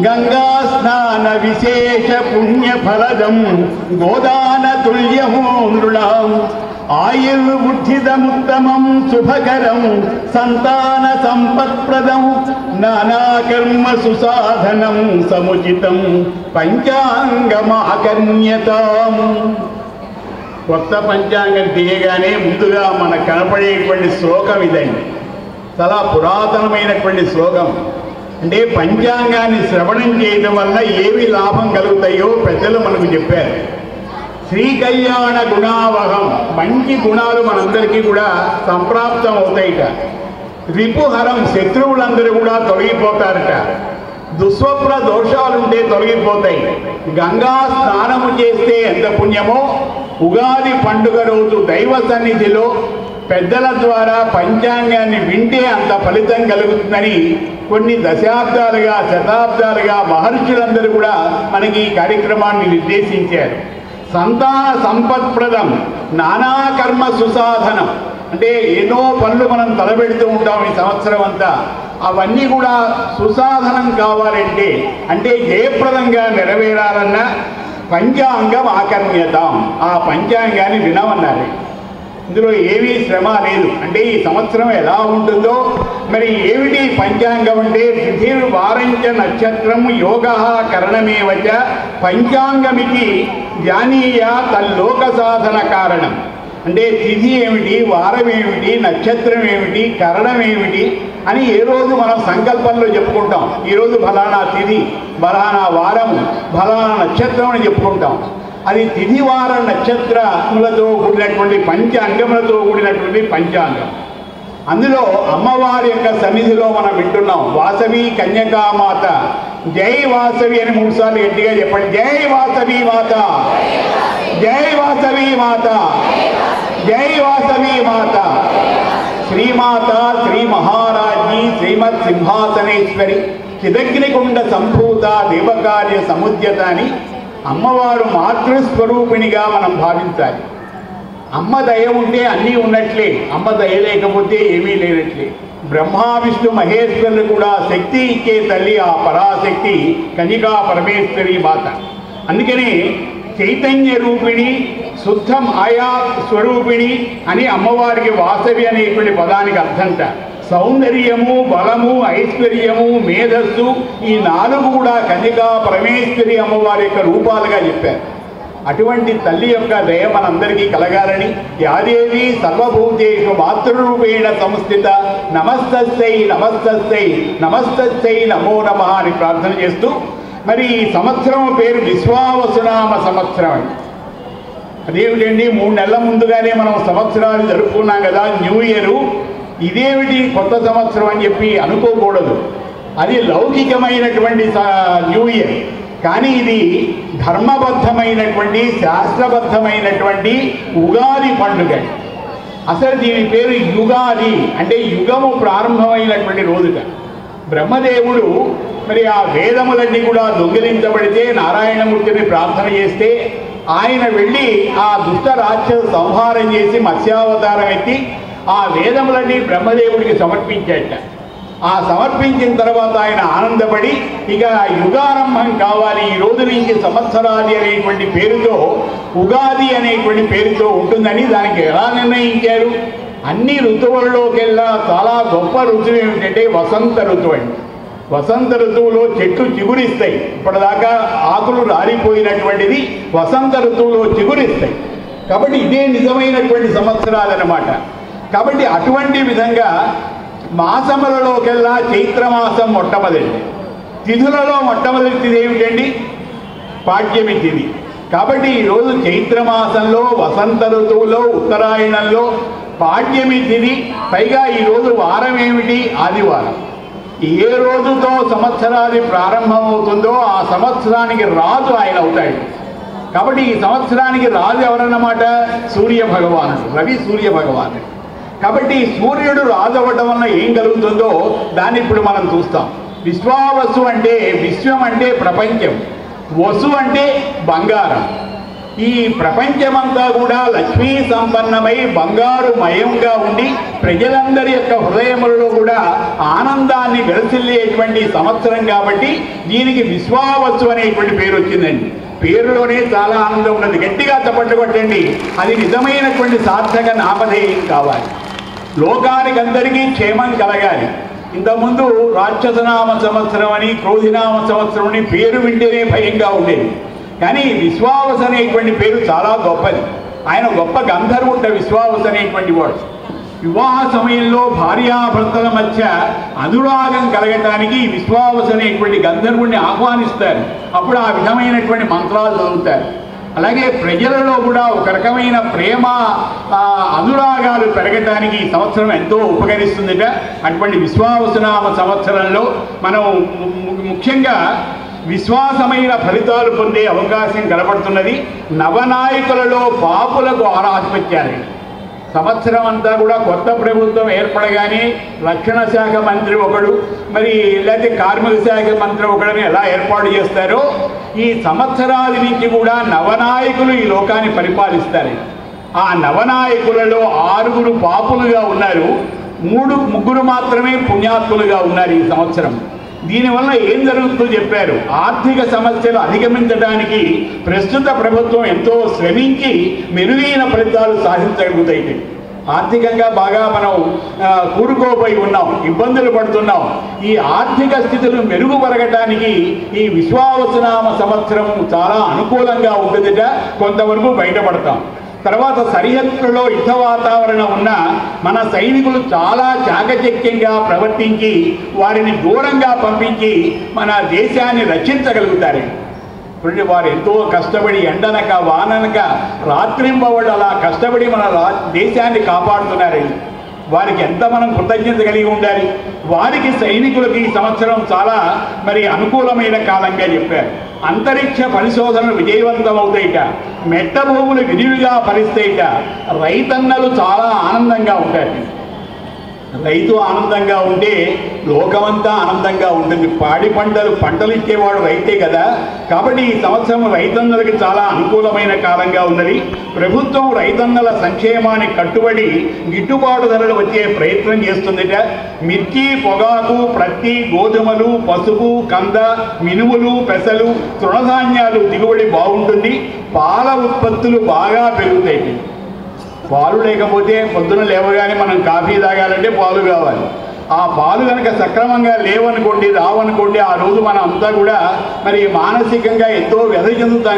గంగా స్నాన విశేష పుణ్య ఫలదం గోదాన తుల్యమో నృణాం ఆయుర్బుద్ధిదముత్తమం శుభకరం సంతాన సంపత్ప్రదం నానాకర్మ సుసాధనం సముచితం పంచాంగమాకర్ణ్యతాం. కొత్త పంచాంగం తీయగానే ముందుగా మనకు కనపడేటువంటి శ్లోకం ఇదండి. చాలా పురాతనమైనటువంటి శ్లోకం. అంటే పంచాంగాన్ని శ్రవణం చేయడం వల్ల ఏవి లాభం కలుగుతాయో పెద్దలు మనకు చెప్పారు. శ్రీకళ్యాణ గుణావహం, మంచి గుణాలు మనందరికీ కూడా సంప్రాప్తం అవుతాయిట. రిపుహరం, శత్రువులందరూ కూడా తొలగిపోతారట. దుస్వప్న దోషాలుంటే తొలగిపోతాయి. గంగా స్నానము చేస్తే ఎంత పుణ్యమో, ఉగాది పండుగ రోజు దైవ సన్నిధిలో పెద్దల ద్వారా పంచాంగాన్ని వింటే అంత ఫలితం కలుగుతుందని కొన్ని దశాబ్దాలుగా శతాబ్దాలుగా మహర్షులందరూ కూడా మనకి ఈ కార్యక్రమాన్ని నిర్దేశించారు. సంతాన సంపత్ప్రదం, నానాకర్మ సుసాధనం. అంటే ఎన్నో పనులు మనం తలబెడుతూ ఉంటాం ఈ సంవత్సరం అంతా. అవన్నీ కూడా సుసాధనం కావాలంటే, అంటే జయప్రదంగా నెరవేరాలన్నా పంచాంగం ఆకర్ణ్యతాం, ఆ పంచాంగాన్ని వినమన్నారు. ఇందులో ఏమీ శ్రమ లేదు. అంటే ఈ సంవత్సరం ఎలా ఉంటుందో మరి ఏమిటి పంచాంగం అంటే, తిథిర్వారంచ నక్షత్రం యోగ కరణమేవచ పంచాంగమికి ధ్యానీయ తల్లోక సాధన కారణం. అంటే తిథి ఏమిటి, వారం ఏమిటి, నక్షత్రం ఏమిటి, కరణం ఏమిటి అని ఏ రోజు మనం సంకల్పంలో చెప్పుకుంటాం. ఈరోజు ఫలానా తిథి, ఫలానా వారము, ఫలానా నక్షత్రం అని చెప్పుకుంటాం. అది తిథివార నక్షత్రములతో కూడినటువంటి పంచాంగములతో కూడినటువంటి పంచాంగం. అందులో అమ్మవారి యొక్క సన్నిధిలో మనం వింటున్నాం. వాసవి కన్యకామాత, జై వాసవి అని 3 సార్లు గట్టిగా చెప్పండి. జై వాసవి మాత, జై వాసవి మాత, జై వాసవి మాత. శ్రీమాత శ్రీ మహారాజ్ఞి శ్రీమత్ సింహాసనేశ్వరి చిదగ్నికుండ సంభూత దేవకార్య సముద్యత అని అమ్మవారు మాతృస్వరూపిణిగా మనం భావించాలి. అమ్మ దయ ఉంటే అన్నీ ఉన్నట్లే, అమ్మ దయ లేకపోతే ఏమీ లేనట్లే. బ్రహ్మ విష్ణు మహేశ్వరులు కూడా శక్తి ఇచ్చే తల్లి ఆ పరాశక్తి కనికా పరమేశ్వరి మాత. అందుకని చైతన్య రూపిణి, శుద్ధం ఆయా స్వరూపిణి అని అమ్మవారికి వాసవి అనేటువంటి పదానికి అర్థంట. సౌందర్యము, బలము, ఐశ్వర్యము, మేధస్సు ఈ 4 కూడా కన్యకా పరమేశ్వరి అమ్మవారి యొక్క రూపాలుగా చెప్పారు. అటువంటి తల్లి యొక్క దయ మనందరికీ కలగాలని, యాదేవి సర్వభూతేషు మాతృరూపేణ సంస్థిత నమస్తస్యై నమస్తస్యై నమస్తస్యై నమో నమః అని ప్రార్థన చేస్తూ, మరి ఈ సంవత్సరం పేరు విశ్వావసునామ సంవత్సరం అని. అదేమిటండి, 3 నెలల ముందుగానే మనం సంవత్సరాలు జరుపుకున్నాం కదా, న్యూ ఇయరు. ఇదేమిటి కొత్త సంవత్సరం అని చెప్పి అనుకోకూడదు. అది లౌకికమైనటువంటి న్యూ ఇయర్. కానీ ఇది ధర్మబద్ధమైనటువంటి శాస్త్రబద్ధమైనటువంటి ఉగాది పండుగ. అసలు దీని పేరు యుగాది, అంటే యుగము ప్రారంభమైనటువంటి రోజుట. బ్రహ్మదేవుడు మరి ఆ వేదములన్నీ కూడా దొంగిలించబడితే నారాయణమూర్తిని ప్రార్థన చేస్తే ఆయన వెళ్ళి ఆ దుష్ట రాక్షస సంహారం చేసి మత్స్యావతారం ఎత్తి ఆ వేదములన్నీ బ్రహ్మదేవుడికి సమర్పించాట. ఆ సమర్పించిన తర్వాత ఆయన ఆనందపడి ఇక యుగారంభం కావాలి, ఈ రోజు నుంచి సంవత్సరాది అనేటువంటి పేరుతో ఉగాది అనేటువంటి పేరుతో ఉంటుందని దానికి ఎలా నిర్ణయించారు? అన్ని ఋతువుల్లోకెల్లా చాలా గొప్ప ఋతువు ఏమిటంటే వసంత ఋతువు అండి. వసంత ఋతువులో చెట్లు చిగురిస్తాయి. ఇప్పటిదాకా ఆకులు రాలిపోయినటువంటిది వసంత ఋతువులో చిగురిస్తాయి. కాబట్టి ఇదే నిజమైనటువంటి సంవత్సరాలన్నమాట. కాబట్టి అటువంటి విధంగా మాసములలోకెల్లా చైత్రమాసం మొట్టమొదటి. తిథులలో మొట్టమొదటి తిథి ఏమిటండి? పాడ్యమి తిథి. కాబట్టి ఈరోజు చైత్రమాసంలో వసంత ఋతువులో ఉత్తరాయణంలో పాడ్యమి తిథి. పైగా ఈరోజు వారం ఏమిటి? ఆదివారం. ఏ రోజుతో సంవత్సరాది ప్రారంభమవుతుందో ఆ సంవత్సరానికి రాజు ఆయన అవుతాడు. కాబట్టి ఈ సంవత్సరానికి రాజు ఎవరన్నమాట? సూర్య భగవానుడు, రవి సూర్య భగవానుడు. కాబట్టి సూర్యుడు రాజు అవ్వడం వల్ల ఏం కలుగుతుందో దాన్ని ఇప్పుడు మనం చూస్తాం. విశ్వావసు అంటే విశ్వం అంటే ప్రపంచం, వసు అంటే బంగారం. ఈ ప్రపంచమంతా కూడా లక్ష్మీ సంపన్నమై బంగారు మయంగా ఉండి ప్రజలందరి యొక్క హృదయములలో కూడా ఆనందాన్ని వెలసిల్లేటువంటి సంవత్సరం కాబట్టి దీనికి విశ్వావసు అనేటువంటి పేరు వచ్చిందండి. పేరులోనే చాలా ఆనందం ఉన్నది. గట్టిగా చప్పట్లు కొట్టండి. అది నిజమైనటువంటి సార్థక నామధేయం కావాలి. లోకానికి అందరికీ క్షేమం కలగాలి. ఇంతకుముందు రాక్షసనామ సంవత్సరం అని క్రోధినామ సంవత్సరం అని పేరు వింటేనే భయంగా ఉండేది. కానీ విశ్వావసు అనేటువంటి పేరు చాలా గొప్పది. ఆయన గొప్ప గంధర్వుంట విశ్వావసు అనేటువంటి వాడు. వివాహ సమయంలో భార్యాభర్తల మధ్య అనురాగం కలగటానికి విశ్వావసు అనేటువంటి గంధర్వుడిని ఆహ్వానిస్తారు. అప్పుడు ఆ విధమైనటువంటి మంత్రాలు చదువుతారు. అలాగే ప్రజలలో కూడా ఒక రకమైన ప్రేమ అనురాగాలు పెరగటానికి ఈ సంవత్సరం ఎంతో ఉపకరిస్తుందిట. అటువంటి విశ్వావసునామ సంవత్సరంలో మనం ముఖ్యంగా విశ్వాసమైన ఫలితాలు పొందే అవకాశం కనబడుతున్నది. నవనాయకులలో పాపులకు ఆధిపత్యాలు. సంవత్సరం అంతా కూడా కొత్త ప్రభుత్వం ఏర్పడగానే రక్షణ శాఖ మంత్రి ఒకడు, మరి లేకపోతే కార్మిక శాఖ మంత్రి ఒకడని ఎలా ఏర్పాటు చేస్తారో ఈ సంవత్సరాది నుంచి కూడా నవనాయకులు ఈ లోకాన్ని పరిపాలిస్తారు. ఆ నవనాయకులలో 6 పాపులుగా ఉన్నారు, ముగ్గురు మాత్రమే పుణ్యాత్ములుగా ఉన్నారు ఈ సంవత్సరం. దీనివల్ల ఏం జరుగుతుందో చెప్పారు. ఆర్థిక సమస్యలు అధిగమించడానికి ప్రస్తుత ప్రభుత్వం ఎంతో శ్రమించి మెరుగైన ఫలితాలు సాధించగలుగుతాయి. ఆర్థికంగా బాగా మనం కూరుకోపోయి ఉన్నాం, ఇబ్బందులు పడుతున్నాం. ఈ ఆర్థిక స్థితులు మెరుగుపరగటానికి ఈ విశ్వావసునామ సంవత్సరం చాలా అనుకూలంగా ఉంటుందిట. కొంతవరకు బయటపడతాం. తర్వాత సరిహద్దులలో యుద్ధ వాతావరణం ఉన్న మన సైనికులు చాలా చాకచక్యంగా ప్రవర్తించి వారిని దూరంగా పంపించి మన దేశాన్ని రక్షించగలుగుతారు. వారు ఎంతో కష్టపడి ఎండనక వాననక రాత్రింబవళ్ళు అలా కష్టపడి మన దేశాన్ని కాపాడుతున్నారండి. వారికి ఎంత మనం కృతజ్ఞత కలిగి ఉండాలి. వారికి సైనికులకి ఈ సంవత్సరం చాలా అనుకూలమైన కాలంగా చెప్పారు. అంతరిక్ష పరిశోధనలు విజయవంతం అవుతాయిట. మెట్ట భూములు విరివిగా ఫలిస్తాయిట. రైతన్నలు చాలా ఆనందంగా ఉంటారు. రైతు ఆనందంగా ఉంటే లోకమంతా ఆనందంగా ఉంటుంది. పాడి పంటలు ఇచ్చేవాడు రైతే కదా. కాబట్టి ఈ సంవత్సరం రైతన్నలకి చాలా అనుకూలమైన కాలంగా ఉన్నది. ప్రభుత్వం రైతన్నల సంక్షేమానికి కట్టుబడి గిట్టుబాటు ధరలు వచ్చే ప్రయత్నం చేస్తుందిట. మిర్చి, పొగాకు, ప్రత్తి, గోధుమలు, పసుపు, కంద, మినుములు, పెసలు, తృణధాన్యాలు దిగుబడి బాగుంటుంది. పాల ఉత్పత్తులు బాగా పెరుగుతాయి. పాలు లేకపోతే పొద్దున లేవగానే మనం కాఫీ తాగాలంటే పాలు కావాలి. ఆ పాలు కనుక సక్రమంగా రావనుకోండి, ఆ రోజు మనం అంతా కూడా మానసికంగా ఎంతో వ్యధ చెందుతాం.